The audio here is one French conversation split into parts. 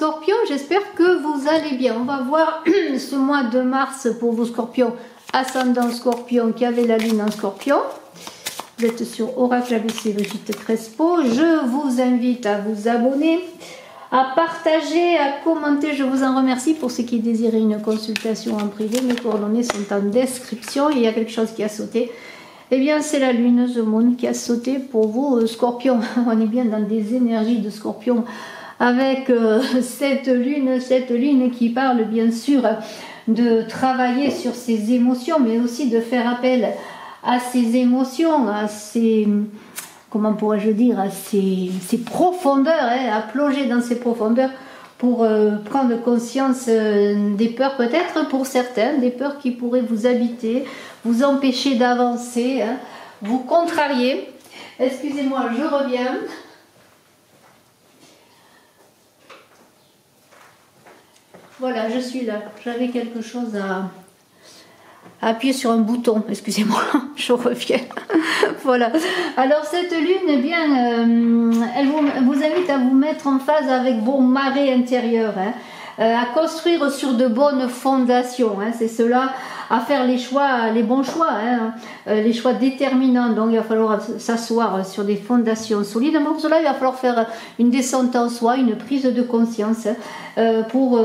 Scorpion, j'espère que vous allez bien. On va voir ce mois de mars pour vos Scorpions, ascendant Scorpion qui avait la lune en Scorpion. Vous êtes sur Oracle ABC Brigitte Crespo. Je vous invite à vous abonner, à partager, à commenter. Je vous en remercie. Pour ceux qui désirent une consultation en privé, mes coordonnées sont en description. Il y a quelque chose qui a sauté. Eh bien, c'est la lune, The Moon, qui a sauté pour vous, Scorpion. On est bien dans des énergies de Scorpion avec cette lune qui parle bien sûr de travailler sur ses émotions, mais aussi de faire appel à ses émotions, à ses, comment pourrais-je dire, à ses profondeurs, hein, à plonger dans ses profondeurs pour prendre conscience des peurs, peut-être pour certains, des peurs qui pourraient vous habiter, vous empêcher d'avancer, hein, vous contrarier. Excusez-moi, je reviens. Voilà, je suis là. J'avais quelque chose à appuyer sur un bouton. Excusez-moi, je reviens. Voilà. Alors cette lune, eh bien, elle vous invite à vous mettre en phase avec vos marées intérieures, hein, à construire sur de bonnes fondations. Hein, c'est cela, à faire les choix, les bons choix, hein, les choix déterminants. Donc il va falloir s'asseoir sur des fondations solides. Pour cela, il va falloir faire une descente en soi, une prise de conscience pour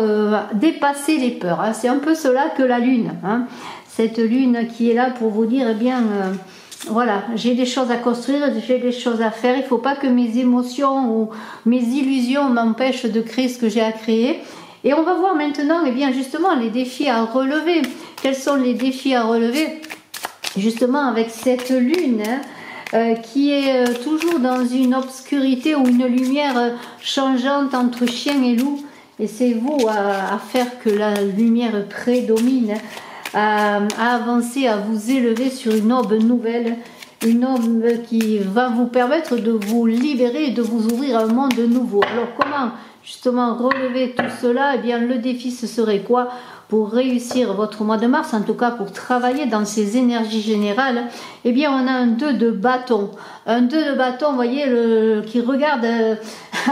dépasser les peurs. Hein. C'est un peu cela que la lune. Hein. Cette lune qui est là pour vous dire, eh bien, voilà, j'ai des choses à construire, j'ai des choses à faire. Il ne faut pas que mes émotions ou mes illusions m'empêchent de créer ce que j'ai à créer. Et on va voir maintenant, eh bien, justement, les défis à relever. Quels sont les défis à relever? Justement, avec cette lune, hein, qui est toujours dans une obscurité ou une lumière changeante entre chien et loup. Et c'est vous à faire que la lumière prédomine, à avancer, à vous élever sur une aube nouvelle, une aube qui va vous permettre de vous libérer et de vous ouvrir à un monde nouveau. Alors comment justement relever tout cela? Eh bien, le défi, ce serait quoi pour réussir votre mois de mars, en tout cas pour travailler dans ces énergies générales? Eh bien, on a un 2 de bâton. Un 2 de bâton, vous voyez, qui regarde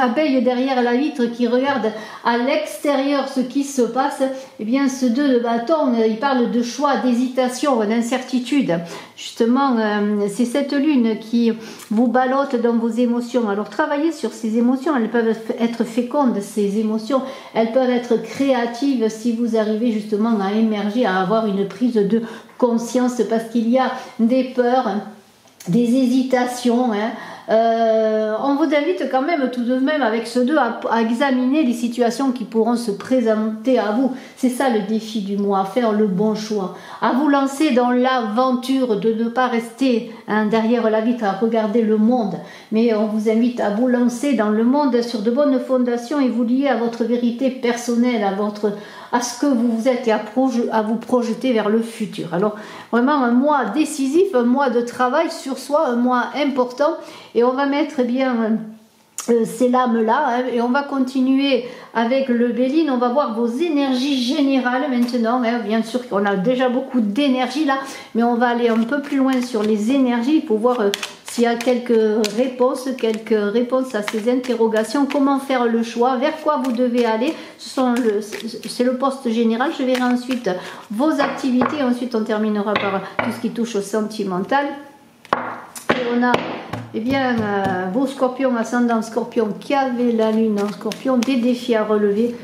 abeille derrière la vitre, qui regarde à l'extérieur ce qui se passe. Eh bien, ce 2 de bâton, il parle de choix, d'hésitation, d'incertitude. Justement, c'est cette lune qui vous ballotte dans vos émotions. Alors, travaillez sur ces émotions. Elles peuvent être fécondes, ces émotions. Elles peuvent être créatives si vous arrivez justement à émerger, à avoir une prise de conscience, parce qu'il y a des peurs, des hésitations, hein. On vous invite quand même tout de même avec ce 2 à examiner les situations qui pourront se présenter à vous. C'est ça le défi du mois, à faire le bon choix, à vous lancer dans l'aventure, de ne pas rester, hein, derrière la vitre à regarder le monde, mais on vous invite à vous lancer dans le monde sur de bonnes fondations et vous lier à votre vérité personnelle, à ce que vous êtes et à vous projeter vers le futur. Alors vraiment un mois décisif, un mois de travail sur soi, un mois important, et on va mettre bien ces lames-là, hein, et on va continuer avec le Béline. On va voir vos énergies générales maintenant, hein. Bien sûr qu'on a déjà beaucoup d'énergie là, mais on va aller un peu plus loin sur les énergies pour voir s'il y a quelques réponses à ces interrogations. Comment faire le choix, vers quoi vous devez aller. C'est le poste général. Je verrai ensuite vos activités, ensuite on terminera par tout ce qui touche au sentimental. Et on a, eh bien, vos scorpions, ascendant scorpion, qui avaient la lune en scorpion, des défis à relever,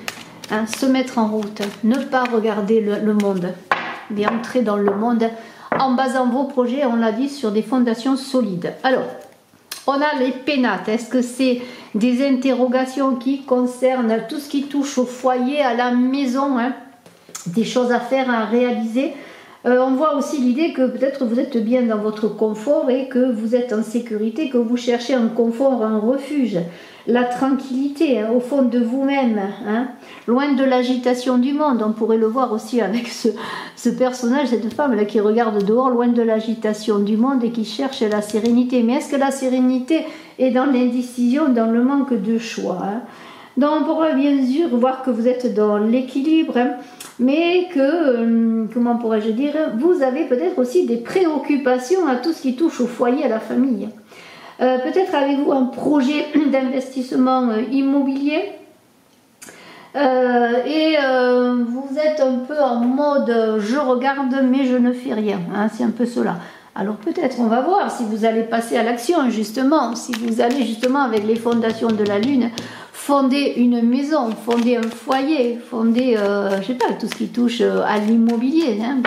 hein, se mettre en route, ne pas regarder le monde, mais entrer dans le monde en basant vos projets, on l'a dit, sur des fondations solides. Alors, on a les pénates. Est-ce que c'est des interrogations qui concernent tout ce qui touche au foyer, à la maison, hein, des choses à faire, à réaliser? On voit aussi l'idée que peut-être vous êtes bien dans votre confort et que vous êtes en sécurité, que vous cherchez un confort, un refuge, la tranquillité, hein, au fond de vous-même, hein, loin de l'agitation du monde. On pourrait le voir aussi avec ce personnage, cette femme-là qui regarde dehors, loin de l'agitation du monde et qui cherche la sérénité. Mais est-ce que la sérénité est dans l'indécision, dans le manque de choix, hein? Donc on pourrait bien sûr voir que vous êtes dans l'équilibre, hein, mais que, comment pourrais-je dire, vous avez peut-être aussi des préoccupations à tout ce qui touche au foyer, à la famille. Peut-être avez-vous un projet d'investissement immobilier. Vous êtes un peu en mode je regarde mais je ne fais rien, hein, c'est un peu cela. Alors peut-être on va voir si vous allez passer à l'action justement, si vous allez justement avec les fondations de la lune fonder une maison, fonder un foyer, fonder je sais pas, tout ce qui touche à l'immobilier, hein,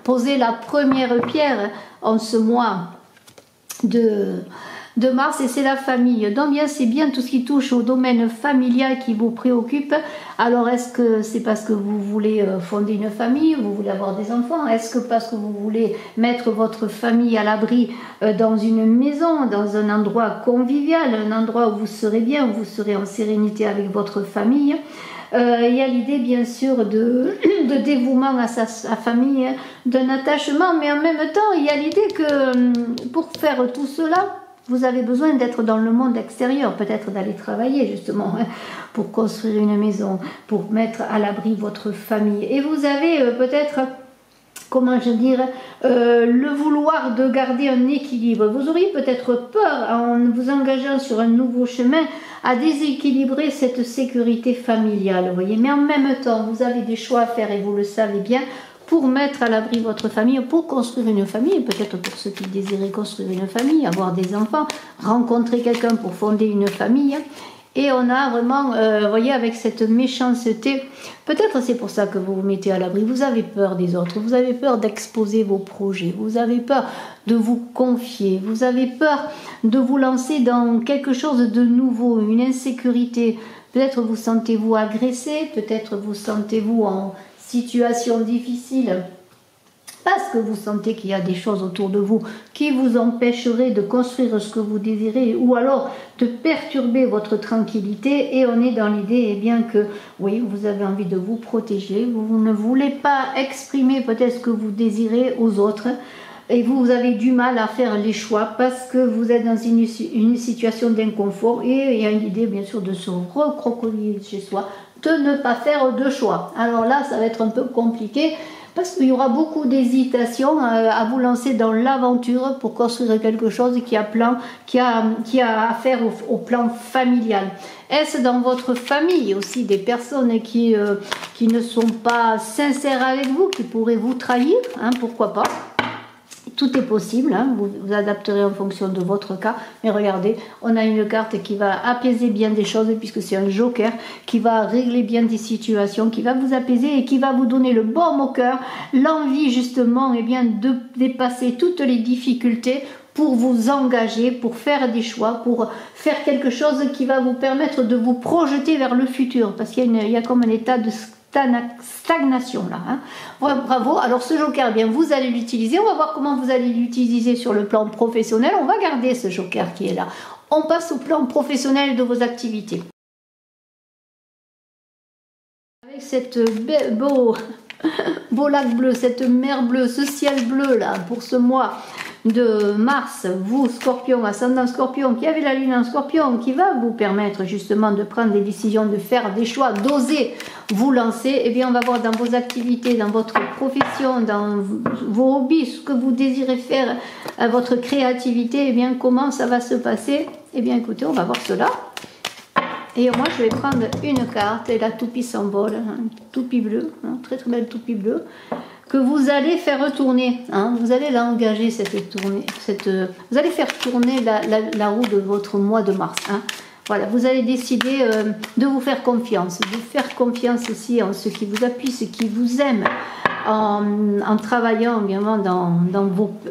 poser la première pierre en ce mois de mars, et c'est la famille. Donc bien, c'est bien tout ce qui touche au domaine familial qui vous préoccupe. Alors est-ce que c'est parce que vous voulez fonder une famille, vous voulez avoir des enfants? Est-ce que parce que vous voulez mettre votre famille à l'abri dans une maison, dans un endroit convivial, un endroit où vous serez bien, où vous serez en sérénité avec votre famille? Il y a l'idée bien sûr de dévouement à sa famille, d'un attachement, mais en même temps il y a l'idée que pour faire tout cela, vous avez besoin d'être dans le monde extérieur, peut-être d'aller travailler justement pour construire une maison, pour mettre à l'abri votre famille. Et vous avez peut-être, comment je dirais, le vouloir de garder un équilibre. Vous auriez peut-être peur en vous engageant sur un nouveau chemin à déséquilibrer cette sécurité familiale, vous voyez. Mais en même temps, vous avez des choix à faire et vous le savez bien, pour mettre à l'abri votre famille, pour construire une famille, peut-être pour ceux qui désiraient construire une famille, avoir des enfants, rencontrer quelqu'un pour fonder une famille. Et on a vraiment, vous voyez, avec cette méchanceté, peut-être c'est pour ça que vous vous mettez à l'abri, vous avez peur des autres, vous avez peur d'exposer vos projets, vous avez peur de vous confier, vous avez peur de vous lancer dans quelque chose de nouveau, une insécurité. Peut-être vous sentez-vous agressé, peut-être vous sentez-vous en situation difficile parce que vous sentez qu'il y a des choses autour de vous qui vous empêcheraient de construire ce que vous désirez, ou alors de perturber votre tranquillité. Et on est dans l'idée, eh bien, que oui, vous avez envie de vous protéger, vous ne voulez pas exprimer peut-être ce que vous désirez aux autres, et vous avez du mal à faire les choix parce que vous êtes dans une situation d'inconfort, et il y a une idée bien sûr de se recroqueviller chez soi, de ne pas faire de choix. Alors là, ça va être un peu compliqué parce qu'il y aura beaucoup d'hésitation à vous lancer dans l'aventure pour construire quelque chose qui a affaire au plan familial. Est-ce dans votre famille aussi des personnes qui ne sont pas sincères avec vous, qui pourraient vous trahir, hein, pourquoi pas? Tout est possible, hein, vous adapterez en fonction de votre cas. Mais regardez, on a une carte qui va apaiser bien des choses, puisque c'est un joker qui va régler bien des situations, qui va vous apaiser et qui va vous donner le baume au cœur, l'envie justement, eh bien, de dépasser toutes les difficultés pour vous engager, pour faire des choix, pour faire quelque chose qui va vous permettre de vous projeter vers le futur, parce qu'il y a comme un état de stagnation là, hein. Ouais, bravo. Alors ce joker, eh bien, vous allez l'utiliser. On va voir comment vous allez l'utiliser sur le plan professionnel. On va garder ce joker qui est là. On passe au plan professionnel de vos activités. Avec cette beau lac bleu, cette mer bleue, ce ciel bleu là pour ce mois de mars, vous Scorpion, ascendant Scorpion, qui avez la lune en Scorpion, qui va vous permettre justement de prendre des décisions, de faire des choix, d'oser vous lancer. Eh bien, on va voir dans vos activités, dans votre profession, dans vos hobbies, ce que vous désirez faire, votre créativité, eh bien, comment ça va se passer. Eh bien, écoutez, on va voir cela. Et moi, je vais prendre une carte, et la toupie symbole, hein, toupie bleue, hein, très très belle toupie bleue, que vous allez faire tourner, hein, vous allez l'engager vous allez faire tourner la roue de votre mois de mars, hein. Voilà, vous allez décider de vous faire confiance aussi en ceux qui vous appuient, ceux qui vous aiment, en travaillant bien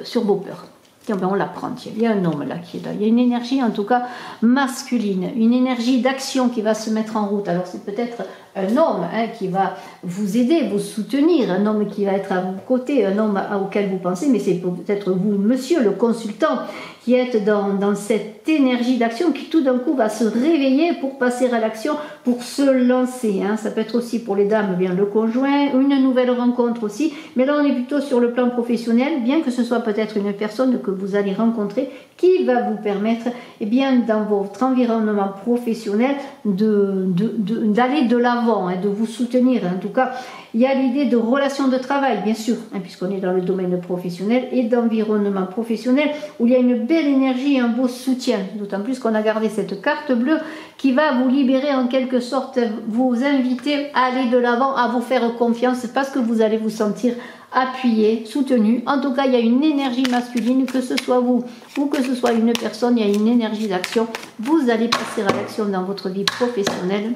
sur vos peurs. Tiens, ben on la prend, il y a un homme là qui est là, il y a une énergie en tout cas masculine, une énergie d'action qui va se mettre en route. Alors c'est peut-être un homme, hein, qui va vous aider, vous soutenir, un homme qui va être à vos côtés, un homme auquel vous pensez, mais c'est peut-être vous, monsieur le consultant, qui êtes dans cette énergie d'action qui tout d'un coup va se réveiller pour passer à l'action, pour se lancer, hein. Ça peut être aussi pour les dames, bien le conjoint, une nouvelle rencontre aussi, mais là on est plutôt sur le plan professionnel, bien que ce soit peut-être une personne que vous allez rencontrer qui va vous permettre, eh bien, dans votre environnement professionnel d'aller de l'avant, hein, de vous soutenir. En tout cas, il y a l'idée de relations de travail, bien sûr, hein, puisqu'on est dans le domaine professionnel et d'environnement professionnel où il y a une belle énergie et un beau soutien. D'autant plus qu'on a gardé cette carte bleue qui va vous libérer en quelque sorte, vous inviter à aller de l'avant, à vous faire confiance parce que vous allez vous sentir appuyé, soutenu. En tout cas, il y a une énergie masculine, que ce soit vous ou que ce soit une personne, il y a une énergie d'action. Vous allez passer à l'action dans votre vie professionnelle.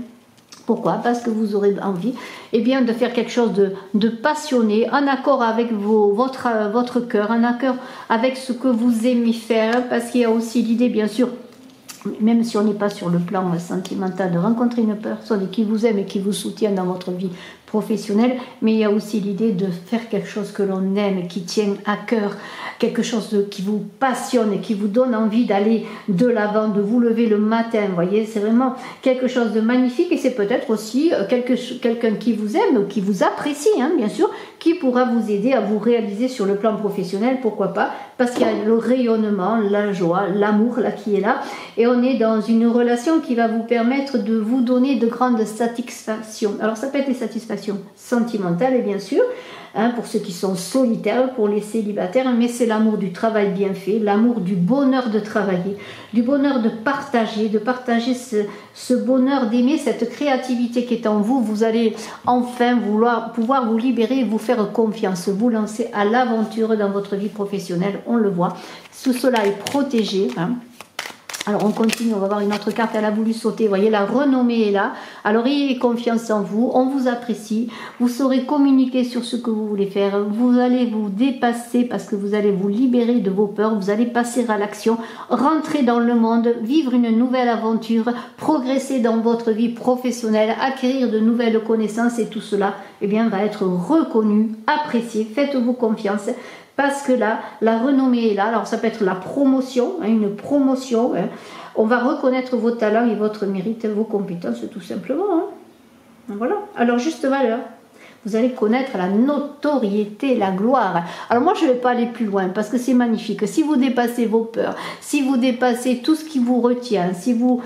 Pourquoi? Parce que vous aurez envie de faire quelque chose de passionné, en accord avec votre cœur, en accord avec ce que vous aimez faire, parce qu'il y a aussi l'idée, bien sûr, même si on n'est pas sur le plan sentimental, de rencontrer une personne qui vous aime et qui vous soutient dans votre vie professionnelle, mais il y a aussi l'idée de faire quelque chose que l'on aime, qui tient à cœur, quelque chose qui vous passionne et qui vous donne envie d'aller de l'avant, de vous lever le matin, vous voyez, c'est vraiment quelque chose de magnifique et c'est peut-être aussi quelqu'un qui vous aime, qui vous apprécie, bien sûr, qui pourra vous aider à vous réaliser sur le plan professionnel, pourquoi pas, parce qu'il y a le rayonnement, la joie, l'amour là qui est là, et on est dans une relation qui va vous permettre de vous donner de grandes satisfactions. Alors ça peut être des satisfactions sentimentales, et bien sûr, pour ceux qui sont solitaires, pour les célibataires, mais c'est l'amour du travail bien fait, l'amour du bonheur de travailler, du bonheur de partager ce bonheur d'aimer, cette créativité qui est en vous. Vous allez enfin pouvoir vous libérer et vous faire confiance, vous lancer à l'aventure dans votre vie professionnelle, on le voit. Tout cela est protégé. Alors on continue, on va voir une autre carte, elle a voulu sauter, vous voyez, la renommée est là. Alors ayez confiance en vous, on vous apprécie, vous saurez communiquer sur ce que vous voulez faire, vous allez vous dépasser parce que vous allez vous libérer de vos peurs, vous allez passer à l'action, rentrer dans le monde, vivre une nouvelle aventure, progresser dans votre vie professionnelle, acquérir de nouvelles connaissances et tout cela va être reconnu, apprécié, faites-vous confiance. Parce que là, la renommée est là. Alors ça peut être la promotion, une promotion. On va reconnaître vos talents et votre mérite, vos compétences tout simplement. Voilà. Alors juste valeur. Vous allez connaître la notoriété, la gloire. Alors moi je ne vais pas aller plus loin parce que c'est magnifique. Si vous dépassez vos peurs, si vous dépassez tout ce qui vous retient, si vous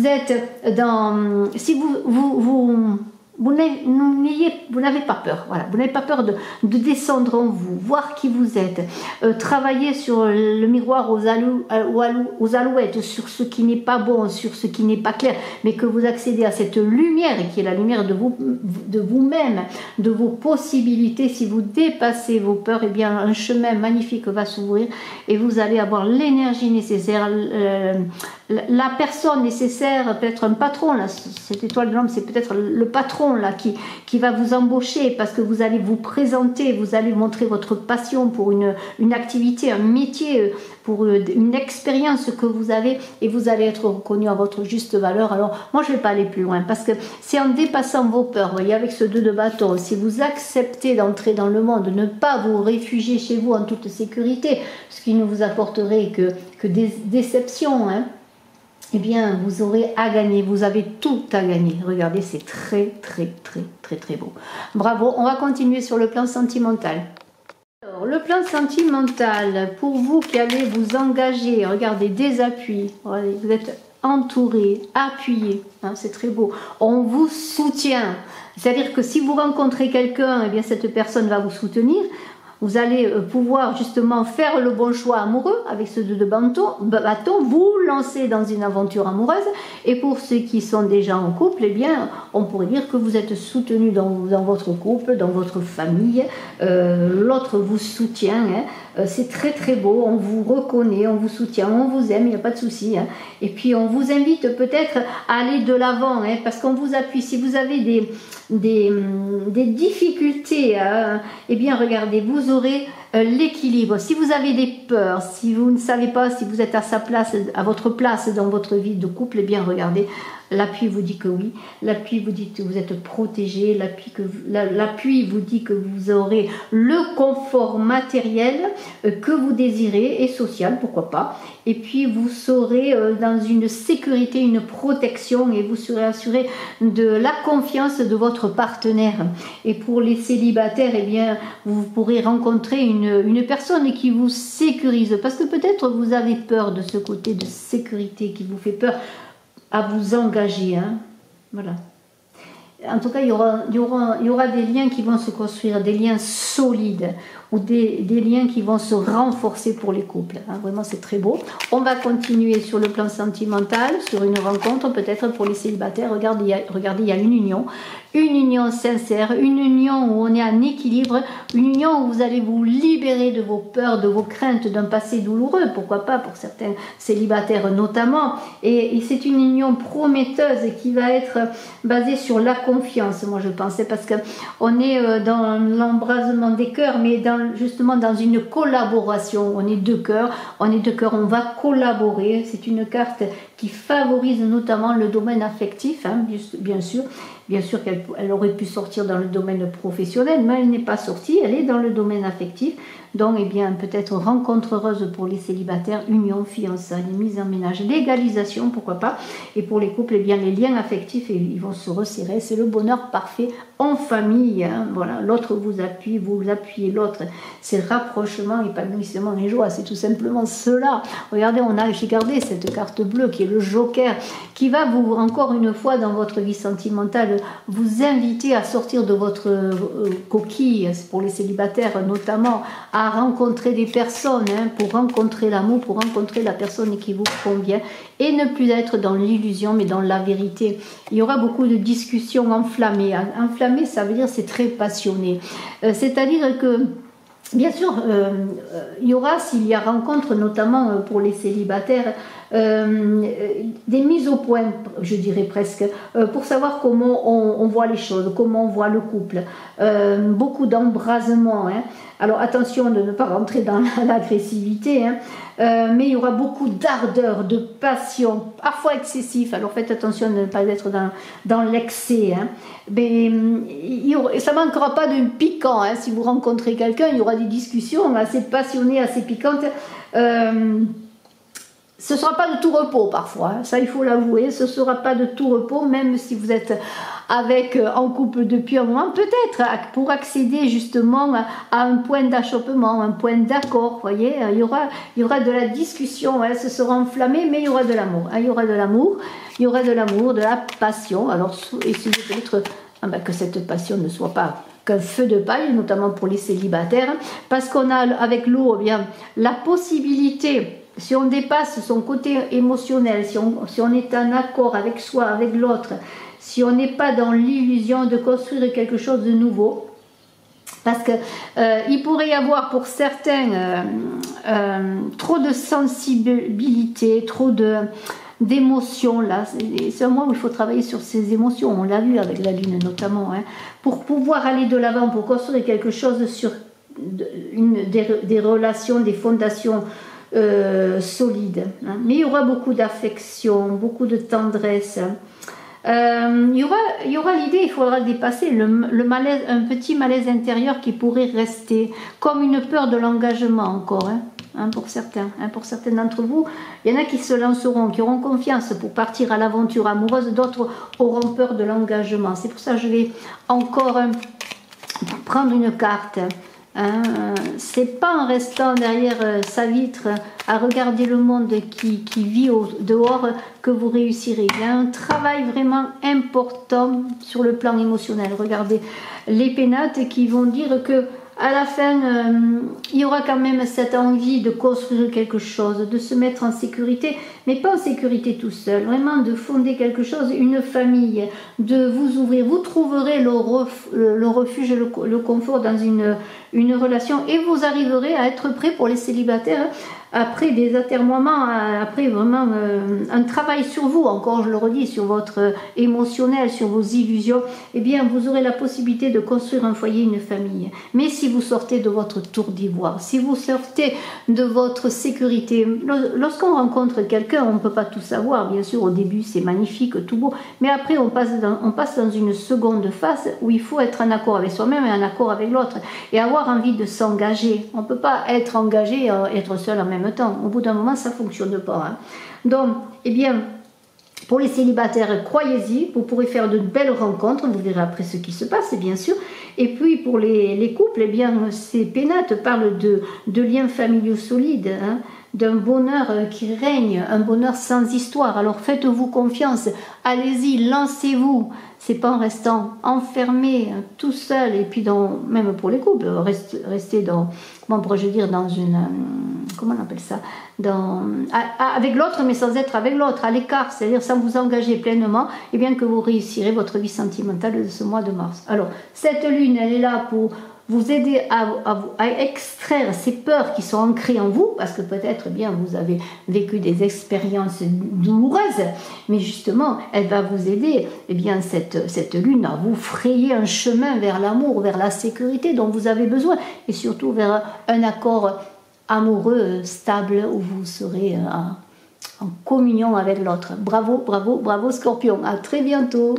êtes dans... Si vous n'avez pas peur, voilà. Vous n'avez pas peur de descendre en vous, voir qui vous êtes, travailler sur le miroir aux alouettes, sur ce qui n'est pas bon, sur ce qui n'est pas clair, mais que vous accédez à cette lumière qui est la lumière de vous-même, de vos possibilités. Si vous dépassez vos peurs, un chemin magnifique va s'ouvrir et vous allez avoir l'énergie nécessaire, la personne nécessaire, peut-être un patron, là, cette étoile de l'homme, c'est peut-être le patron là, qui va vous embaucher parce que vous allez vous présenter, vous allez montrer votre passion pour une activité, un métier, pour une expérience que vous avez et vous allez être reconnu à votre juste valeur. Alors moi je ne vais pas aller plus loin parce que c'est en dépassant vos peurs, vous voyez, avec ce 2 de bâton, si vous acceptez d'entrer dans le monde, ne pas vous réfugier chez vous en toute sécurité, ce qui ne vous apporterait que des déceptions, vous aurez à gagner, vous avez tout à gagner. Regardez, c'est très beau. Bravo, on va continuer sur le plan sentimental. Alors, le plan sentimental, pour vous qui allez vous engager, regardez, des appuis, vous êtes entouré, appuyé, c'est très beau. On vous soutient, c'est-à-dire que si vous rencontrez quelqu'un, cette personne va vous soutenir. Vous allez pouvoir justement faire le bon choix amoureux avec ce 2 de bâton, vous lancer dans une aventure amoureuse. Et pour ceux qui sont déjà en couple, on pourrait dire que vous êtes soutenu dans votre couple, dans votre famille. L'autre vous soutient. C'est très beau, on vous reconnaît, on vous soutient, on vous aime, il n'y a pas de souci. Et puis on vous invite peut-être à aller de l'avant, parce qu'on vous appuie. Si vous avez des difficultés, regardez, vous aurez l'équilibre. Si vous avez des peurs, si vous ne savez pas si vous êtes à votre place dans votre vie de couple, regardez, l'appui vous dit que oui, l'appui vous dit que vous êtes protégé, l'appui vous dit que vous aurez le confort matériel que vous désirez et social, pourquoi pas. Et puis vous serez dans une sécurité, une protection et vous serez assuré de la confiance de votre partenaire. Et pour les célibataires, vous pourrez rencontrer une personne qui vous sécurise parce que peut-être vous avez peur de ce côté de sécurité qui vous fait peur à vous engager, voilà. En tout cas, il y aura des liens qui vont se construire, des liens solides. ou des liens qui vont se renforcer pour les couples. Hein. Vraiment, c'est très beau. On va continuer sur le plan sentimental, sur une rencontre, peut-être pour les célibataires. Regardez, il y a une union sincère, une union où on est en équilibre, une union où vous allez vous libérer de vos peurs, de vos craintes, d'un passé douloureux, pourquoi pas pour certains célibataires notamment. Et c'est une union prometteuse qui va être basée sur la confiance, moi je pensais, parce qu'on est dans l'embrasement des cœurs, mais justement dans une collaboration. On est deux cœurs, on va collaborer. C'est une carte qui favorise notamment le domaine affectif, hein, bien sûr. Bien sûr qu'elle aurait pu sortir dans le domaine professionnel, mais elle n'est pas sortie, elle est dans le domaine affectif. Donc, eh bien, peut-être rencontre heureuse pour les célibataires, union, fiançailles, mise en ménage, légalisation, pourquoi pas. Et pour les couples, eh bien, les liens affectifs, ils vont se resserrer. C'est le bonheur parfait en famille. Hein, voilà, l'autre vous appuie, vous appuyez l'autre. C'est rapprochement, épanouissement et joie. C'est tout simplement cela. Regardez, j'ai gardé cette carte bleue qui est le joker, qui va vous, encore une fois, dans votre vie sentimentale, vous inviter à sortir de votre coquille, pour les célibataires notamment, à rencontrer des personnes, hein, pour rencontrer l'amour, pour rencontrer la personne qui vous convient, et ne plus être dans l'illusion, mais dans la vérité. Il y aura beaucoup de discussions enflammées. Enflammées, ça veut dire c'est très passionné. C'est-à-dire que, bien sûr, il y aura, s'il y a rencontre, notamment pour les célibataires, des mises au point, je dirais presque, pour savoir comment on voit les choses, comment on voit le couple. Beaucoup d'embrasement. Hein. Alors attention de ne pas rentrer dans l'agressivité, hein. Mais il y aura beaucoup d'ardeur, de passion, parfois excessif. Alors faites attention de ne pas être dans l'excès. Hein. Mais ça ne manquera pas de piquant. Hein. Si vous rencontrez quelqu'un, il y aura des discussions assez passionnées, assez piquantes. Ce ne sera pas de tout repos parfois, hein. Ça il faut l'avouer, ce ne sera pas de tout repos, même si vous êtes en couple depuis un moment, peut-être pour accéder justement à un point d'achoppement, un point d'accord, vous voyez, il y aura de la discussion, hein, ce sera enflammé, mais il y aura de l'amour, hein, il y aura de l'amour, de la passion. Alors essayez peut-être que cette passion ne soit pas qu'un feu de paille, notamment pour les célibataires, parce qu'on a avec l'eau, eh bien, la possibilité. Si on dépasse son côté émotionnel, si on est en accord avec soi, avec l'autre, si on n'est pas dans l'illusion de construire quelque chose de nouveau, parce qu'il pourrait y avoir pour certains trop de sensibilité, trop d'émotions là. C'est un moment où il faut travailler sur ces émotions, on l'a vu avec la Lune notamment, hein, pour pouvoir aller de l'avant, pour construire quelque chose sur des relations, des fondations solide, hein. Mais il y aura beaucoup d'affection, beaucoup de tendresse. Il y aura l'idée, il faudra dépasser le malaise, un petit malaise intérieur qui pourrait rester, comme une peur de l'engagement encore, hein, pour certains. Hein, pour certains d'entre vous, il y en a qui se lanceront, qui auront confiance pour partir à l'aventure amoureuse, d'autres auront peur de l'engagement. C'est pour ça que je vais encore prendre une carte. Hein, c'est pas en restant derrière sa vitre à regarder le monde qui vit dehors que vous réussirez. Il y a un travail vraiment important sur le plan émotionnel. Regardez les pénates qui vont dire que à la fin, il y aura quand même cette envie de construire quelque chose, de se mettre en sécurité, mais pas en sécurité tout seul, vraiment de fonder quelque chose, une famille, de vous ouvrir. Vous trouverez le refuge, le confort dans une relation, et vous arriverez à être prêt pour les célibataires après des atermoiements, après vraiment un travail sur vous, encore je le redis, sur votre émotionnel, sur vos illusions. Eh bien vous aurez la possibilité de construire un foyer, une famille. Mais si vous sortez de votre tour d'ivoire, si vous sortez de votre sécurité, lorsqu'on rencontre quelqu'un, on ne peut pas tout savoir, bien sûr, au début c'est magnifique, tout beau, mais après on passe dans une seconde phase où il faut être en accord avec soi-même et en accord avec l'autre, et avoir envie de s'engager. On ne peut pas être engagé et être seul en même temps. Au bout d'un moment, ça ne fonctionne pas. Hein. Donc, eh bien, pour les célibataires, croyez-y, vous pourrez faire de belles rencontres, vous verrez après ce qui se passe, bien sûr. Et puis, pour les couples, eh bien, ces pénates parlent de liens familiaux solides, hein, d'un bonheur qui règne, un bonheur sans histoire. Alors faites-vous confiance, allez-y, lancez-vous. C'est pas en restant enfermé tout seul, et puis même pour les couples, rester dans, comment pourrais-je dire, dans une, comment on appelle ça, avec l'autre, mais sans être avec l'autre, à l'écart, c'est-à-dire sans vous engager pleinement, et bien que vous réussirez votre vie sentimentale de ce mois de mars. Alors, cette lune, elle est là pour vous aider à extraire ces peurs qui sont ancrées en vous, parce que peut-être bien vous avez vécu des expériences douloureuses, mais justement, elle va vous aider, bien, cette lune, à vous frayer un chemin vers l'amour, vers la sécurité dont vous avez besoin, et surtout vers un accord amoureux, stable, où vous serez en communion avec l'autre. Bravo, bravo, bravo Scorpion, à très bientôt.